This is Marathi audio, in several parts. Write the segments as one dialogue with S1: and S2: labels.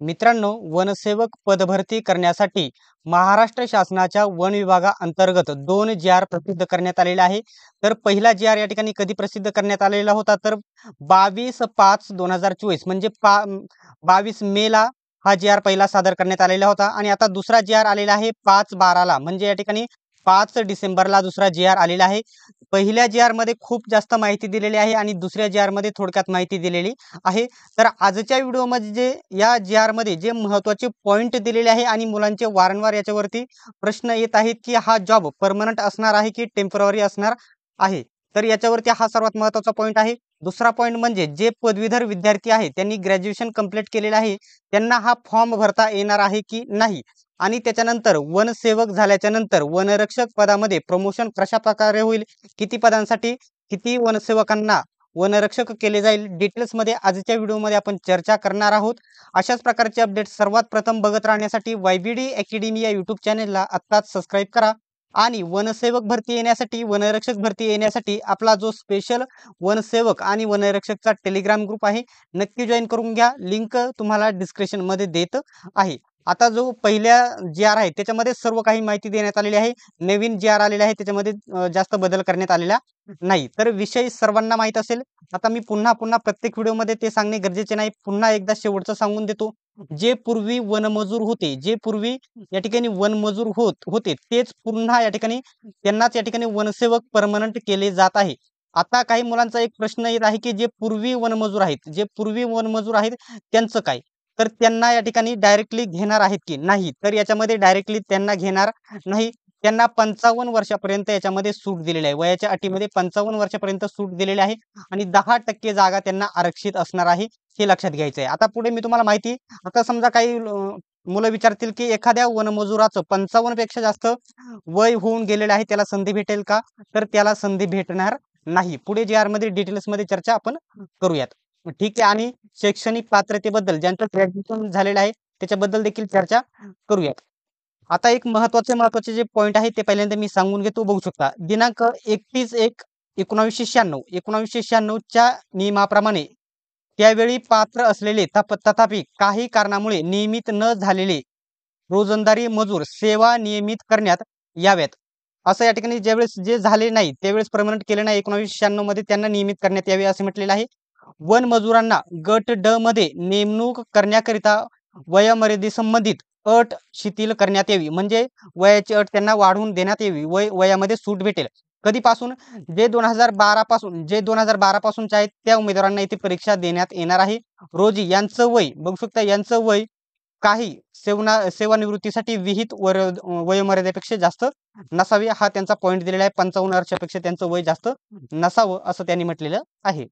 S1: मित्रांनो, वनसेवक पदभरती करण्यासाठी महाराष्ट्र शासनाच्या वन विभागाअंतर्गत 2 जी.आर. प्रसिद्ध करण्यात आलेला आहे. तर पहिला जी.आर. या ठिकाणी कधी प्रसिद्ध करण्यात आलेला होता तर 22/5/2024 म्हणजे 22 मेला हा जी.आर. पहिला सादर करण्यात आलेला होता आणि आता दुसरा जी.आर. आलेला आहे 5/12ला म्हणजे या ठिकाणी 5 डिसेंबरला दुसरा जी.आर. आलेला आहे. पहिल्या जी.आर. मध्ये खूप जास्त माहिती दिलेली आहे आणि दुसऱ्या जी.आर. मध्ये थोडक्यात माहिती दिलेली आहे. तर आजच्या व्हिडिओमध्ये जे या जी.आर. मध्ये जे महत्त्वाचे पॉइंट दिलेले आहे आणि मुलांचे वारंवार याच्यावरती प्रश्न येत आहेत की हा जॉब परमनंट असणार आहे की टेम्पररी असणार आहे. तर याच्यावरती हा सर्वात महत्त्वाचा पॉइंट आहे. दुसरा पॉइंट म्हणजे जे पदवीधर विद्यार्थी आहेत त्यांनी ग्रॅज्युएशन कंप्लीट केलेलं आहे त्यांना हा फॉर्म भरता येणार आहे की नाही आणि त्याच्यानंतर वनसेवक झाल्याच्या नंतर वनरक्षक पदामध्ये प्रमोशन कशा प्रकारे होईल, किती पदांसाठी किती वनसेवकांना वनरक्षक केले जाईल, डिटेल्समध्ये आजच्या व्हिडिओमध्ये आपण चर्चा करणार आहोत. अशाच प्रकारचे अपडेट सर्वात प्रथम बघत राहण्यासाठी YBD अकॅडमी या यूट्यूब चॅनेलला आत्ताच सबस्क्राईब करा आणि वनसेवक भरती येण्यासाठी वनरक्षक भरती येण्यासाठी आपला जो स्पेशल वनसेवक आणि वनरक्षकचा टेलिग्राम ग्रुप आहे नक्की जॉईन करून घ्या. लिंक तुम्हाला डिस्क्रिप्शनमध्ये देत आहे. आता जो पहिल्या जी.आर. आहे त्याच्यामध्ये सर्व काही माहिती देण्यात आलेली आहे. नवीन जी.आर. आलेला आहे त्याच्यामध्ये जास्त बदल करण्यात आलेला नाही. तर विषय सर्वांना माहीत असेल. आता मी पुन्हा पुन्हा प्रत्येक व्हिडिओमध्ये ते सांगणे गरजेचे नाही. पुन्हा एकदा शेवटचं सांगून देतो. जे पूर्वी वनमजूर होते, जे पूर्वी या ठिकाणी वनमजूर होते तेच पुन्हा या ठिकाणी त्यांनाच या ठिकाणी वनसेवक परमनंट केले जात आहे. आता काही मुलांचा एक प्रश्न येत आहे की जे पूर्वी वनमजूर आहेत, जे पूर्वी वनमजूर आहेत त्यांचं काय? तर त्यांना या ठिकाणी डायरेक्टली घेणार आहेत की नाही? तर याच्यामध्ये डायरेक्टली त्यांना घेणार नाही. त्यांना 55 वर्षापर्यंत याच्यामध्ये सूट दिलेली आहे. वयाच्या अटीमध्ये 55 वर्षापर्यंत सूट दिलेली आहे आणि 10% जागा त्यांना आरक्षित असणार आहे. हे लक्षात घ्यायचं आहे. आता पुढे मी तुम्हाला माहिती आता समजा काही मुलं विचारतील की एखाद्या वनमजुराचं 55 पेक्षा जास्त वय होऊन गेलेलं आहे त्याला संधी भेटेल का? तर त्याला संधी भेटणार नाही. पुढे जी आर मध्ये डिटेल्समध्ये चर्चा आपण करूयात. ठीक आहे आणि शैक्षणिक पात्रतेबद्दल ज्यांचं ग्रॅज्युएशन झालेलं आहे त्याच्याबद्दल देखील चर्चा करूयात. आता एक महत्त्वाचे जे पॉइंट आहे ते पहिल्यांदा मी सांगून घेतो. बघू शकता दिनांक 31/1/1996 च्या नियमाप्रमाणे त्यावेळी पात्र असलेले तथापि काही कारणामुळे नियमित न झालेले रोजंदारी मजूर सेवा नियमित करण्यात याव्यात. असं या ठिकाणी ज्यावेळेस जे झाले नाही त्यावेळेस परमनंट केले नाही 1996 मध्ये त्यांना नियमित करण्यात यावे असे म्हटलेलं आहे. वन मजुरांना गट ड मध्ये नेमणूक करण्याकरिता वयोमर्यादेसंबंधित अट शिथिल करण्यात यावी म्हणजे वयाची अट त्यांना वाढवून देण्यात यावी. वयामध्ये सूट भेटेल. कधीपासून? जे 2012 पासून जे 2012 पासूनचे आहेत त्या उमेदवारांना इथे परीक्षा देण्यात येणार आहे. रोजी यांचं वय बघू शकता यांचं वय काही सेवानिवृत्तीसाठी विहित वयोमर्यादेपेक्षा जास्त नसावे हा त्यांचा पॉइंट दिलेला आहे. 55 वर्षापेक्षा त्यांचं वय जास्त नसावं असं त्यांनी म्हटलेलं आहे.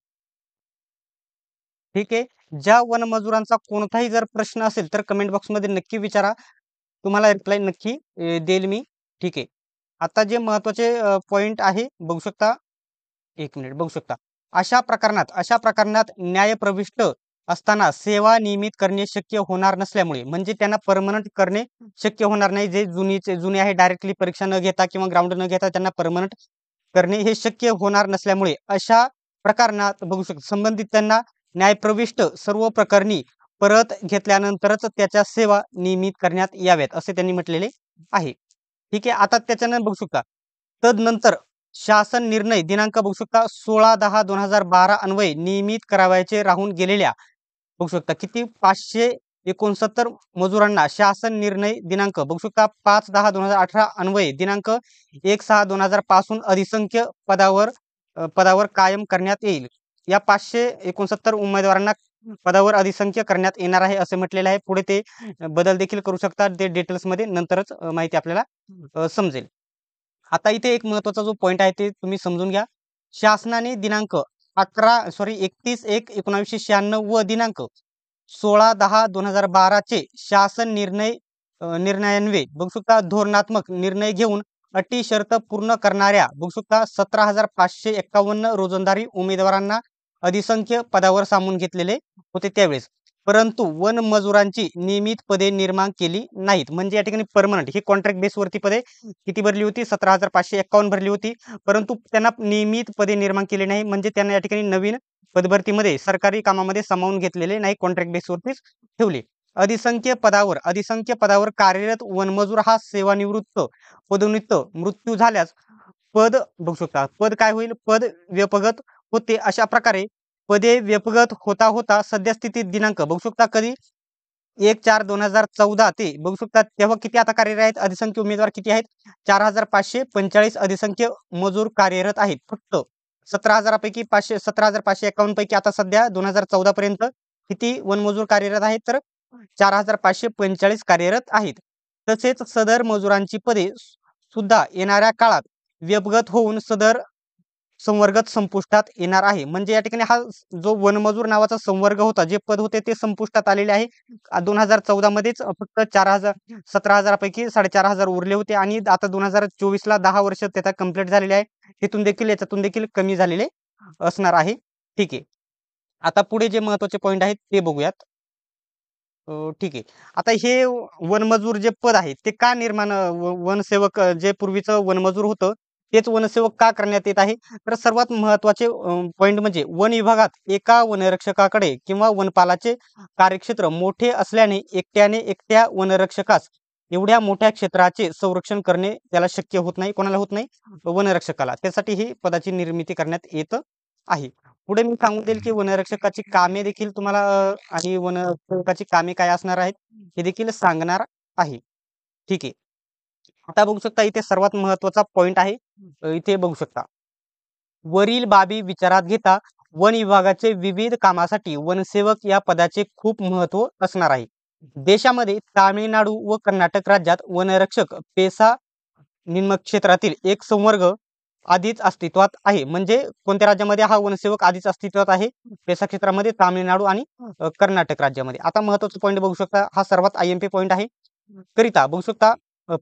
S1: ठीक आहे. ज्या वनमजुरांचा कोणताही जर प्रश्न असेल तर कमेंट बॉक्समध्ये नक्की विचारा. तुम्हाला रिप्लाय नक्की देईल मी. ठीक आहे. आता जे महत्त्वाचे पॉइंट आहे बघू शकता. 1 मिनिट बघू शकता. अशा प्रकरणात न्यायप्रविष्ट असताना सेवा नियमित करणे शक्य होणार नसल्यामुळे म्हणजे त्यांना परमनंट करणे शक्य होणार नाही. जे जुने आहे डायरेक्टली परीक्षा न घेता किंवा ग्राउंड न घेता त्यांना परमनंट करणे हे शक्य होणार नसल्यामुळे अशा प्रकरणात बघू शकता संबंधित त्यांना न्यायप्रविष्ट सर्व प्रकरणी परत घेतल्यानंतरच त्याच्या सेवा नियमित करण्यात याव्यात असे त्यांनी म्हटलेले आहे. ठीक आहे. आता त्याच्यानं बघू शकता तदनंतर शासन निर्णय दिनांक बघू शकता 16/10/2012 अन्वये नियमित करावयाचे राहून गेलेल्या बघू शकता किती 569 मजुरांना शासन निर्णय दिनांक बघू शकता 5/10/2018 अन्वये दिनांक 1/6/2000 पासून अधिसंख्य पदावर कायम करण्यात येईल. या 569 उमेदवारांना पदावर अधिसंख्य करण्यात येणार आहे असे म्हटलेले आहे. पुढे ते बदल देखील करू शकतात. ते डिटेल्समध्ये नंतरच माहिती आपल्याला समजेल. आता इथे एक महत्त्वाचा जो पॉइंट आहे ते तुम्ही समजून घ्या. शासनाने दिनांक 31/1/1996 व दिनांक 16/10/2012 चे शासन निर्णयान्वये बघू शकता धोरणात्मक निर्णय घेऊन अटी शर्त पूर्ण करणाऱ्या बघू शकता 17,551 रोजंदारी उमेदवारांना अधिसंख्य पदावर सामावून घेतलेले होते त्यावेळेस. परंतु वन मजुरांची नियमित पदे निर्माण केली नाहीत. म्हणजे या ठिकाणी परमनंट ही कॉन्ट्रॅक्ट बेसवरती पदे किती भरली होती? 17,551 भरली होती. परंतु त्यांना नियमित पदे निर्माण केली नाही म्हणजे त्यांना या ठिकाणी नवीन पदभरतीमध्ये सरकारी कामामध्ये सामावून घेतलेले नाही. कॉन्ट्रॅक्ट बेसवरतीच ठेवले. अधिसंख्य पदावर कार्यरत वनमजूर हा सेवानिवृत्त पदोन्नत मृत्यू झाल्यास पद बघू शकता पद काय होईल, पद व्यपगत होते. अशा प्रकारे पदे व्यपगत होता होता सद्यस्थितीत दिनांक बघू शकता कधी 1/4/2014 ते बघू शकता तेव्हा किती आता कार्यरत आहेत, अधिसंख्य उमेदवार किती आहेत, 4545 अधिसंख्य मजूर कार्यरत आहेत. फक्त 17,551 पैकी आता सध्या 2014 पर्यंत किती वनमजूर कार्यरत आहेत, तर 4545 कार्यरत आहेत. तसेच सदर मजुरांची पदे सुद्धा येणाऱ्या काळात व्यपगत होऊन सदर संवर्गत संपुष्टात येणार आहे. म्हणजे या ठिकाणी हा जो वनमजूर नावाचा संवर्ग होता, जे पद होते ते संपुष्टात आलेले आहे. 2014 मध्येच फक्त 4000 17,000 पैकी 4,500 उरले होते आणि आता 2024ला 10 वर्ष त्याचा कंप्लीट झालेले आहे. तिथून देखील याच्यातून देखील कमी झालेले असणार आहे. ठीक आहे. आता पुढे जे महत्त्वाचे पॉइंट आहेत ते बघूयात. ठीक आहे. आता हे वनमजूर जे पद आहे ते का निर्माण वनसेवक जे पूर्वीचं वनमजूर होतं तेच वनसेवक का करण्यात येत आहे? तर सर्वात महत्त्वाचे पॉइंट म्हणजे वन विभागात एका वनरक्षकाकडे किंवा वनपालाचे कार्यक्षेत्र मोठे असल्याने एकट्या वनरक्षकास एवढ्या मोठ्या क्षेत्राचे संरक्षण करणे त्याला शक्य होत नाही. कोणाला होत नाही? वनरक्षकाला. त्यासाठी ही पदाची निर्मिती करण्यात येत आहे. पुढे मी सांगून देईल की वनरक्षकाची कामे देखील तुम्हाला आणि वनरक्षकाची कामे काय असणार आहेत हे देखील सांगणार आहे. ठीक आहे. आता बघू शकता इथे सर्वात महत्त्वाचा पॉइंट आहे. इथे बघू शकता वरील बाबी विचारात घेता वन विभागाचे विविध कामासाठी वनसेवक या पदाचे खूप महत्त्व असणार आहे. देशामध्ये तामिळनाडू व कर्नाटक राज्यात वनरक्षक पेसा निमक्षेत्रातील एक संवर्ग आधीच अस्तित्वात आहे. म्हणजे कोणत्या राज्यामध्ये हा वनसेवक आधीच अस्तित्वात आहे? पेसा क्षेत्रामध्ये तामिळनाडू आणि कर्नाटक राज्यामध्ये. आता महत्त्वाचा पॉईंट बघू शकता हा सर्वात IMP पॉईंट आहे. करिता बघू शकता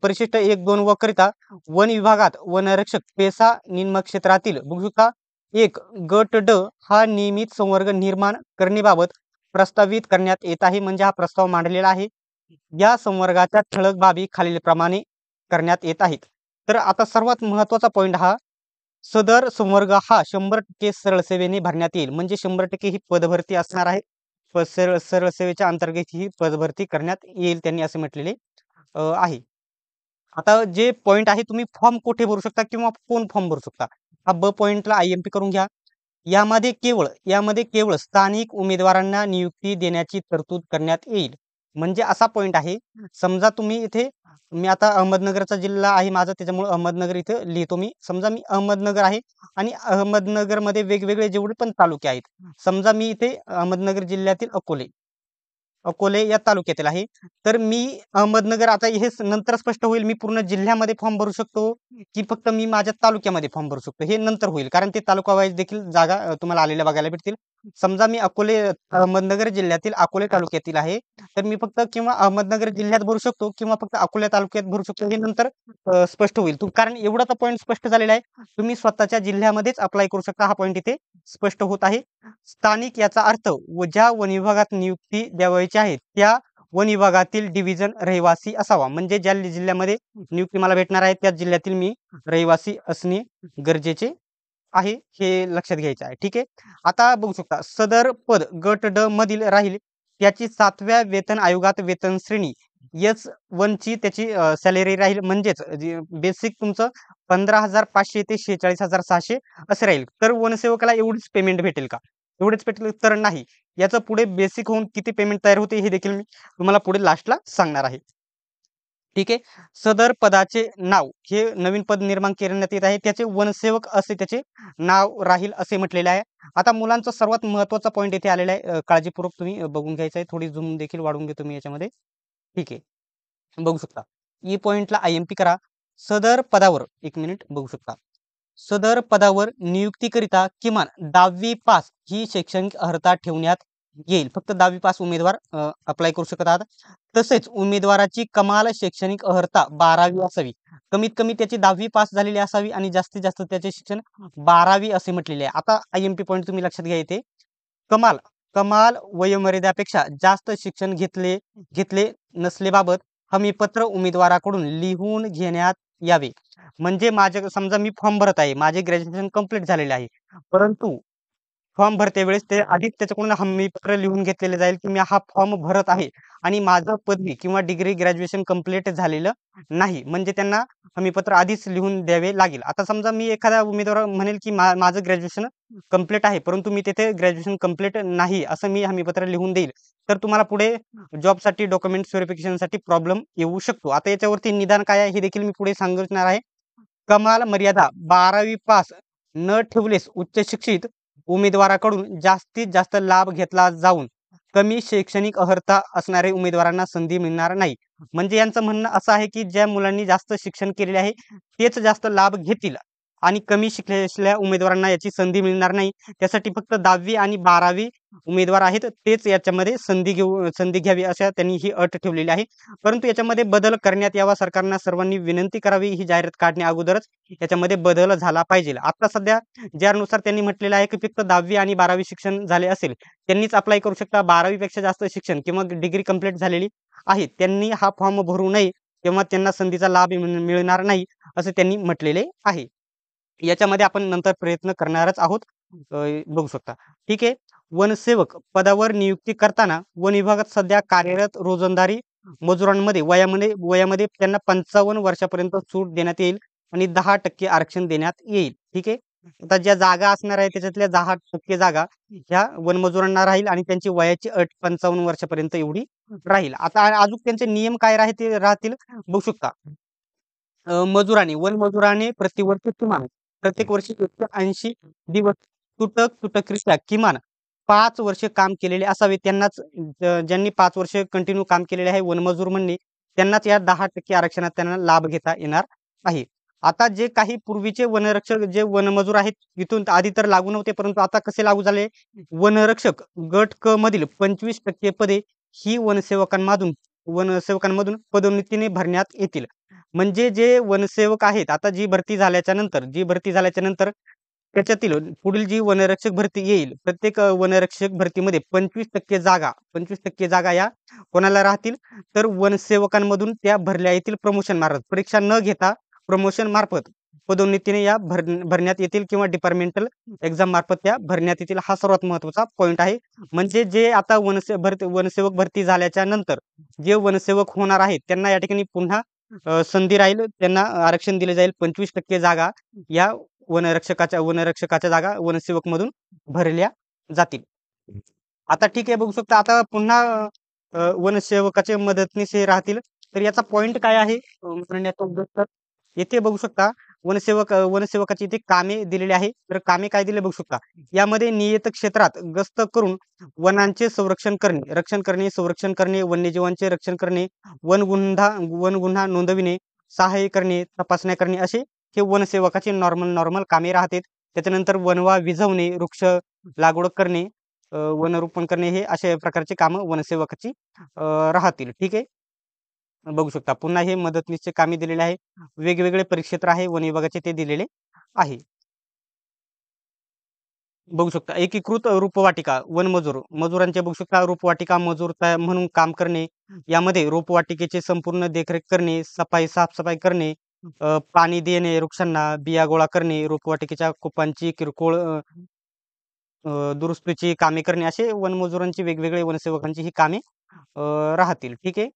S1: परिशिष्ट 1, 2 व करिता वन विभागात वनरक्षक पेसा निमक्षेत्रातील बघू शकता एक गट ड हा नियमित संवर्ग निर्माण करण्याबाबत प्रस्तावित करण्यात येत आहे. म्हणजे हा प्रस्ताव मांडलेला आहे. या संवर्गाच्या ठळक बाबी खालीलप्रमाणे करण्यात येत आहेत. तर आता सर्वात महत्त्वाचा पॉईंट हा सदर संवर्ग हा 100% सरळ सेवेने भरण्यात येईल. म्हणजे 100% ही पदभरती असणार आहे. सरळ सेवेच्या अंतर्गत ही पदभरती करण्यात येईल त्यांनी असे म्हटलेले आहे. आता जे पॉइंट आहे तुम्ही फॉर्म कुठे भरू शकता किंवा कोण फॉर्म भरू शकता? हा ब पॉइंटला IMP करून घ्या. यामध्ये केवळ स्थानिक उमेदवारांना नियुक्ती देण्याची तरतूद करण्यात येईल. म्हणजे असा पॉइंट आहे. समजा तुम्ही इथे मी आता अहमदनगरचा जिल्हा आहे माझा त्याच्यामुळे अहमदनगर इथे लिहितो मी. समजा मी अहमदनगर आहे आणि अहमदनगरमध्ये वेगवेगळे जेवढे पण तालुके आहेत. समजा मी इथे अहमदनगर जिल्ह्यातील अकोले या तालुक्यातील आहे. तर मी अहमदनगर आता हे नंतर स्पष्ट होईल मी पूर्ण जिल्ह्यामध्ये फॉर्म भरू शकतो की फक्त मी माझ्या तालुक्यामध्ये फॉर्म भरू शकतो हे नंतर होईल. कारण ते तालुका वाईज देखील जागा तुम्हाला आलेल्या बघायला भेटतील. समजा मी अहमदनगर जिल्ह्यातील अकोले तालुक्यातील आहे. तर मी फक्त किंवा अहमदनगर जिल्ह्यात भरू शकतो किंवा फक्त अकोले तालुक्यात भरू शकतो हे नंतर स्पष्ट होईल. कारण एवढा तर पॉईंट स्पष्ट झालेला आहे. तुम्ही स्वतःच्या जिल्ह्यामध्येच अप्लाय करू शकता. हा पॉईंट इथे स्पष्ट होत आहे. स्थानिक याचा अर्थ ज्या वन विभागात नियुक्ती द्यावयाची आहे त्या वन विभागातील डिव्हिजन रहिवासी असावा. म्हणजे ज्या जिल्ह्यामध्ये नियुक्ती मला भेटणार आहे त्या जिल्ह्यातील मी रहिवासी असणे गरजेचे आहे. हे लक्षात घ्यायचं आहे. ठीक आहे. आता बघू शकता सदर पद गट ड मधील राहील त्याची 7व्या वेतन आयोगात वेतन श्रेणी S1 ची त्याची सॅलरी राहील. म्हणजेच बेसिक तुमचं 15,500 ते 46,600 असे राहील. तर वनसेवकाला एवढीच पेमेंट भेटेल का? एवढेच भेटेल तर नाही. याचं पुढे बेसिक होऊन किती पेमेंट तयार होते हे देखील मी तुम्हाला पुढे लास्टला सांगणार आहे. ठीक आहे. सदर पदाचे नाव हे नवीन पद निर्माण करण्यात येत आहे. त्याचे वनसेवक असे त्याचे नाव राहील असे म्हटलेले आहे. आता मुलांचा सर्वात महत्त्वाचा पॉईंट इथे आलेला आहे. काळजीपूर्वक तुम्ही बघून घ्यायचं आहे. थोडी झूम देखील वाढवून घेतो मी याच्यामध्ये. ठीक आहे. बघू शकता. पॉइंटला IMP करा. सदर पदावर 1 मिनिट बघू शकता. सदर पदावर नियुक्तीकरिता किमान 10वी पास ही शैक्षणिक अर्हता ठेवण्यात येईल. फक्त 10वी पास उमेदवार अप्लाय करू शकत आहात. तसेच उमेदवाराची कमाल शैक्षणिक अर्हता 12वी असावी. कमीत कमी त्याची 10वी पास झालेली असावी आणि जास्तीत जास्त त्याचे शिक्षण 12वी असे म्हटलेले आहे. आता IMP पॉईंट तुम्ही लक्षात घ्या इथे. कमाल कमाल वयोमर्यादेपेक्षा जास्त शिक्षण घेतले नसलेबाबत हमीपत्र उमेदवाराकडून लिहून घेण्यात यावे. म्हणजे माझे समजा मी फॉर्म भरत आहे. माझे ग्रॅज्युएशन कंप्लीट झालेले आहे. परंतु फॉर्म भरते वेळेस ते आधीच त्याच्याकडून हमीपत्र लिहून घेतलेलं जाईल की मी हा फॉर्म भरत आहे आणि माझं पदवी किंवा डिग्री ग्रॅज्युएशन कंप्लीट झालेलं नाही, म्हणजे त्यांना हमीपत्र आधीच लिहून द्यावे लागेल. आता समजा मी एखादा उमेदवार म्हणेल की माझं ग्रॅज्युएशन कंप्लीट आहे, परंतु मी तिथे ग्रॅज्युएशन कंप्लीट नाही असं मी हमीपत्र लिहून देईल, तर तुम्हाला पुढे जॉबसाठी डॉक्युमेंट्स व्हेरिफिकेशनसाठी प्रॉब्लेम येऊ शकतो. आता याच्यावरती निदान काय आहे हे देखील मी पुढे सांगणार आहे. कमाल मर्यादा 12वी पास न ठेवलेस उच्च शिक्षित उमेदवाराकडून जास्तीत जास्त लाभ घेतला जाऊन कमी शैक्षणिक अर्हता असणाऱ्या उमेदवारांना संधी मिळणार नाही. म्हणजे यांचं म्हणणं असं आहे की ज्या मुलांनी जास्त शिक्षण केलेले आहे तेच जास्त लाभ घेतील आणि कमी शिकलेल्या उमेदवारांना याची संधी मिळणार नाही. त्यासाठी फक्त 10वी आणि 12वी उमेदवार आहेत तेच याच्यामध्ये संधी घ्यावी अशा त्यांनी ही अट ठेवलेली आहे. परंतु याच्यामध्ये बदल करण्यात यावा. सरकारनं सर्वांनी विनंती करावी ही जाहिरात काढण्या अगोदरच याच्यामध्ये बदल झाला पाहिजे. आता सध्या ज्यानुसार त्यांनी म्हटलेलं आहे की फक्त 10वी आणि 12वी शिक्षण झाले असेल त्यांनीच अप्लाय करू शकता. 12वी पेक्षा जास्त शिक्षण किंवा डिग्री कंप्लीट झालेली आहे त्यांनी हा फॉर्म भरू नये, तेव्हा त्यांना संधीचा लाभ मिळणार नाही असं त्यांनी म्हटलेले आहे. याच्यामध्ये आपण नंतर प्रयत्न करणारच आहोत. बघू शकता. ठीक आहे. वनसेवक पदावर नियुक्ती करताना वन विभागात सध्या कार्यरत रोजंदारी मजुरांमध्ये वयामध्ये त्यांना 55 वर्षापर्यंत सूट देण्यात येईल आणि 10% आरक्षण देण्यात येईल. ठीक आहे. आता ज्या जागा असणार आहे त्याच्यातल्या 10% जागा ह्या वनमजुरांना राहील आणि त्यांची वयाची अट 55 वर्षापर्यंत एवढी राहील. आता अजून त्यांचे नियम काय राहतील बघू शकता. वनमजुराने प्रतिवर्ष किमान प्रत्येक वर्षी 180 दिवस तुटकरित्या किमान 5 वर्ष काम केलेले असावे. त्यांनाच ज्यांनी 5 वर्ष कंटिन्यू काम केलेले आहे वनमजूर म्हणणे त्यांनाच या 10% आरक्षणात त्यांना लाभ घेता येणार आहे. आता जे काही पूर्वीचे वनरक्षक जे वनमजूर आहेत इथून आधी तर लागू नव्हते, परंतु आता कसे लागू झाले. वनरक्षक गट क मधील 25% पदे ही वनसेवकांमधून पदोन्नतीने भरण्यात येतील. म्हणजे जे वनसेवक आहेत आता जी भरती झाल्याच्या नंतर त्याच्यातील पुढील जी वनरक्षक भरती येईल प्रत्येक वनरक्षक भरतीमध्ये 25% जागा या कोणाला राहतील तर वनसेवकांमधून त्या भरल्या येतील. प्रमोशन मार्फत परीक्षा न घेता प्रमोशन मार्फत पदोन्नतीने या भरण्यात येतील किंवा डिपार्टमेंटल एक्झाम मार्फत त्या भरण्यात येतील. हा सर्वात महत्त्वाचा पॉईंट आहे. म्हणजे जे आता वनसेवक भरती झाल्याच्या नंतर जे वनसेवक होणार आहेत त्यांना या ठिकाणी पुन्हा संधी राहील. त्यांना आरक्षण दिले जाईल. 25% जागा या वनरक्षकाच्या जागा वनसेवक मधून भरल्या जातील. आता ठीक आहे. बघू शकता आता पुन्हा वनसेवकाचे मदतनीस हे राहतील. तर याचा पॉइंट काय आहे म्हणण्याचा उद्देश तर येथे बघू शकता वनसेवकाची इथे कामे दिलेली आहे. तर कामे काय दिले बघू शकता. यामध्ये नियत क्षेत्रात गस्त करून वनांचे रक्षण करणे, वन्यजीवांचे रक्षण करणे, वनगुन्हा नोंदविणे, सहाय्य करणे, तपासण्या करणे असे हे वनसेवकाचे नॉर्मल कामे राहतात. त्याच्यानंतर वनवा विझवणे, वृक्ष लागवड करणे, वनरोपण करणे हे अशा प्रकारचे कामं वनसेवकाची राहतील. ठीक आहे. बघू शकता पुन्हा हे मदतनीसचे कामे दिलेले आहे. वेगवेगळे परिक्षेत्र आहे वन विभागाचे ते दिलेले आहे. बघू शकता एकीकृत रोपवाटिका मजुरांचे बघू शकता रोपवाटिका मजूर म्हणून काम करणे. यामध्ये रोपवाटिकेचे संपूर्ण देखरेख करणे, साफसफाई करणे, पाणी देणे, वृक्षांना बिया गोळा करणे, रोपवाटिकेच्या कुपांची किरकोळ दुरुस्तीची कामे करणे असे वनमजुरांची वेगवेगळे वनसेवकांची ही कामे राहतील. ठीक आहे.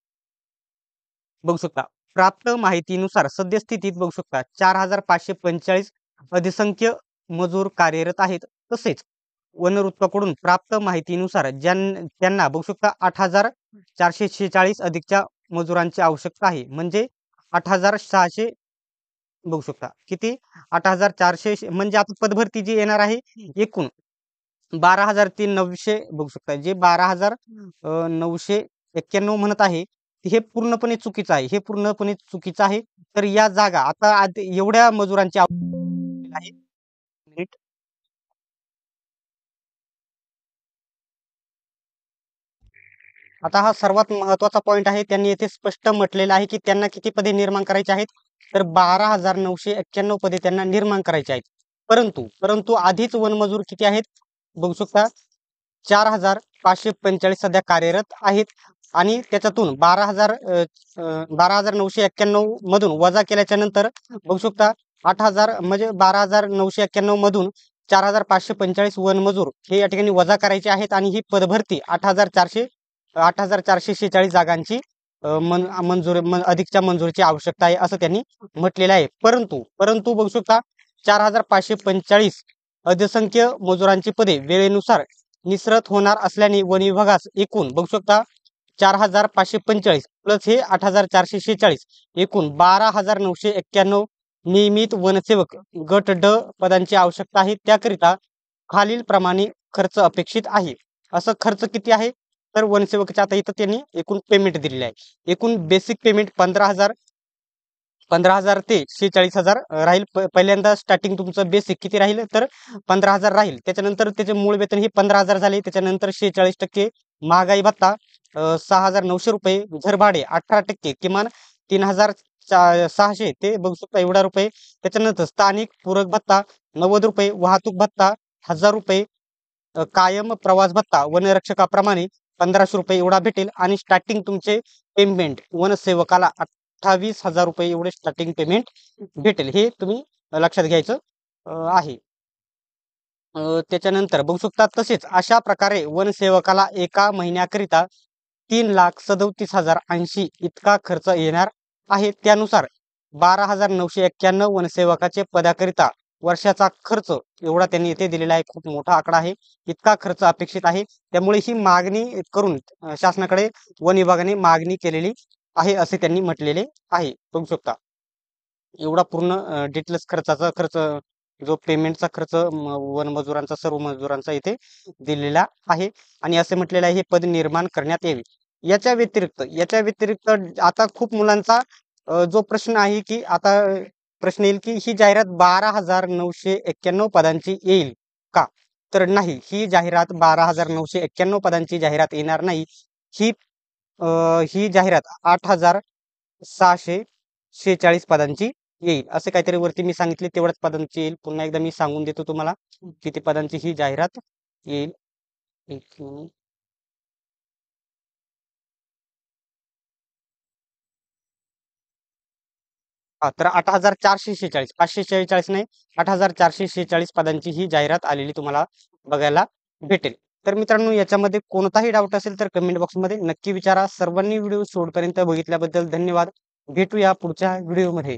S1: बघू शकता प्राप्त माहितीनुसार सद्यस्थितीत बघू शकता 4545 अधिसंख्य मजूर कार्यरत आहेत. तसेच वनवृत्ताकडून प्राप्त माहितीनुसार त्यांना बघू शकता 8446 अधिकच्या मजुरांची आवश्यकता आहे. म्हणजे 8600 बघू शकता किती 8400 म्हणजे आता पदभरती जी येणार आहे एकूण 12,900 बघू शकता. जे 12,991 म्हणत आहे हे पूर्णपणे चुकीचं आहे. तर या जागा आता एवढ्या मजुरांची आहे. आता हा सर्वात महत्त्वाचा पॉईंट आहे. त्यांनी येथे स्पष्ट म्हटलेलं आहे की त्यांना किती पदे निर्माण करायची आहेत तर 12,991 पदे त्यांना निर्माण करायची आहेत. परंतु आधीच वनमजूर किती आहेत बघू शकता 4,545 सध्या कार्यरत आहेत आणि त्याच्यातून 12,991 मधून वजा केल्याच्या नंतर बघू शकता 8,000 म्हणजे 12,991 मधून 4,545 वनमजूर हे या ठिकाणी वजा करायचे आहेत आणि ही पदभरती 8,446 जागांची अधिकच्या मंजुरीची आवश्यकता आहे असं त्यांनी म्हटलेलं आहे. परंतु परंतु बघू शकता 4,545 अल्पसंख्य मजुरांची पदे वेळेनुसार निसरत होणार असल्याने वन विभागास एकूण बघू शकता 4,545 प्लस हे 8,446 एकूण 12,991 नियमित वनसेवक गट ड पदांची आवश्यकता आहे. त्याकरिता खालील प्रमाणे खर्च अपेक्षित आहे. असं खर्च किती आहे तर वनसेवकच्या आता इथं त्यांनी एकूण पेमेंट दिलेली आहे. एकूण बेसिक पेमेंट 15,000 ते 46,000 राहील. पहिल्यांदा स्टार्टिंग तुमचं बेसिक किती राहील तर 15,000 राहील. त्याच्यानंतर त्याचे मूळ वेतन हे 15,000 झाले. त्याच्यानंतर 46% महागाई भत्ता 6,900 रुपये, घरभाडे 18% किमान 3,600 ते बघू शकता एवढा रुपये. त्याच्यानंतर स्थानिक पूरक भत्ता 90 रुपये, वाहतूक भत्ता 1,000 रुपये, कायम प्रवास भत्ता वनरक्षकाप्रमाणे 1,500 रुपये एवढा भेटेल आणि स्टार्टिंग तुमचे पेमेंट वनसेवकाला 28,000 रुपये एवढे स्टार्टिंग पेमेंट भेटेल. हे तुम्ही लक्षात घ्यायचं आहे. त्याच्यानंतर बघू शकता तसेच अशा प्रकारे वनसेवकाला एका महिन्याकरिता 3,37,080 इतका खर्च येणार आहे. त्यानुसार 12,991 वनसेवकाचे पदाकरिता वर्षाचा खर्च एवढा त्यांनी इथे दिलेला आहे. खूप मोठा आकडा आहे. इतका खर्च अपेक्षित आहे. त्यामुळे ही मागणी करून शासनाकडे वन विभागाने मागणी केलेली आहे असे त्यांनी म्हटलेले आहे. बघू शकता एवढा पूर्ण डिटेल्स खर्चाचा खर्च जो पेमेंटचा खर्च वनमजुरांचा सर्व मजुरांचा इथे दिलेला आहे आणि असे म्हटलेलं आहे हे पद निर्माण करण्यात यावे. याच्या व्यतिरिक्त आता खूप मुलांचा जो प्रश्न आहे की आता प्रश्न येईल की ही जाहिरात 12,991 पदांची येईल का तर नाही, ही जाहिरात 12,991 पदांची जाहिरात येणार नाही. ही जाहिरात 8,646 पदांची येईल. असे काहीतरी वरती मी सांगितले तेवढ्याच पदांची येईल. पुन्हा एकदा मी सांगून देतो तुम्हाला किती पदांची ही जाहिरात येईल. एक मिनिट. तर 8,446 546 नाही 8,446 पदांची ही जाहिरात आलेली तुम्हाला बघायला भेटेल. तर मित्रांनो याच्यामध्ये कोणताही डाऊट असेल तर कमेंट बॉक्समध्ये नक्की विचारा. सर्वांनी व्हिडिओ शेवटपर्यंत बघितल्याबद्दल धन्यवाद. भेटूया पुढच्या व्हिडिओमध्ये.